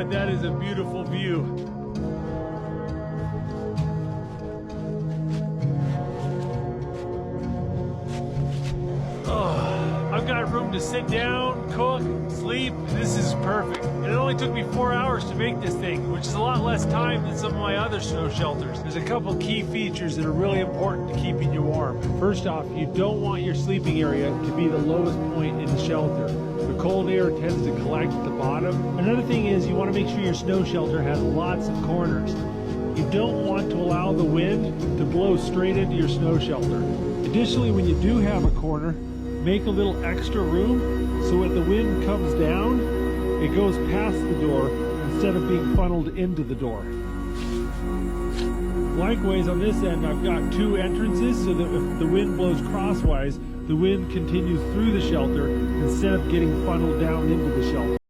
God, that is a beautiful view. Oh, I've got room to sit down, cook, sleep. This is perfect. And it only took me 4 hours to make this thing, which is a lot less time than some of my other snow shelters. There's a couple key features that are really important to keeping you warm. First off, you don't want your sleeping area to be the lowest point in the shelter. The cold air tends to collect at the bottom. Another thing is you want to make sure your snow shelter has lots of corners. You don't want to allow the wind to blow straight into your snow shelter. Additionally, when you do have a corner, make a little extra room so when the wind comes down, it goes past the door instead of being funneled into the door. Likewise, on this end, I've got 2 entrances so that if the wind blows crosswise, the wind continues through the shelter instead of getting funneled down into the shelter.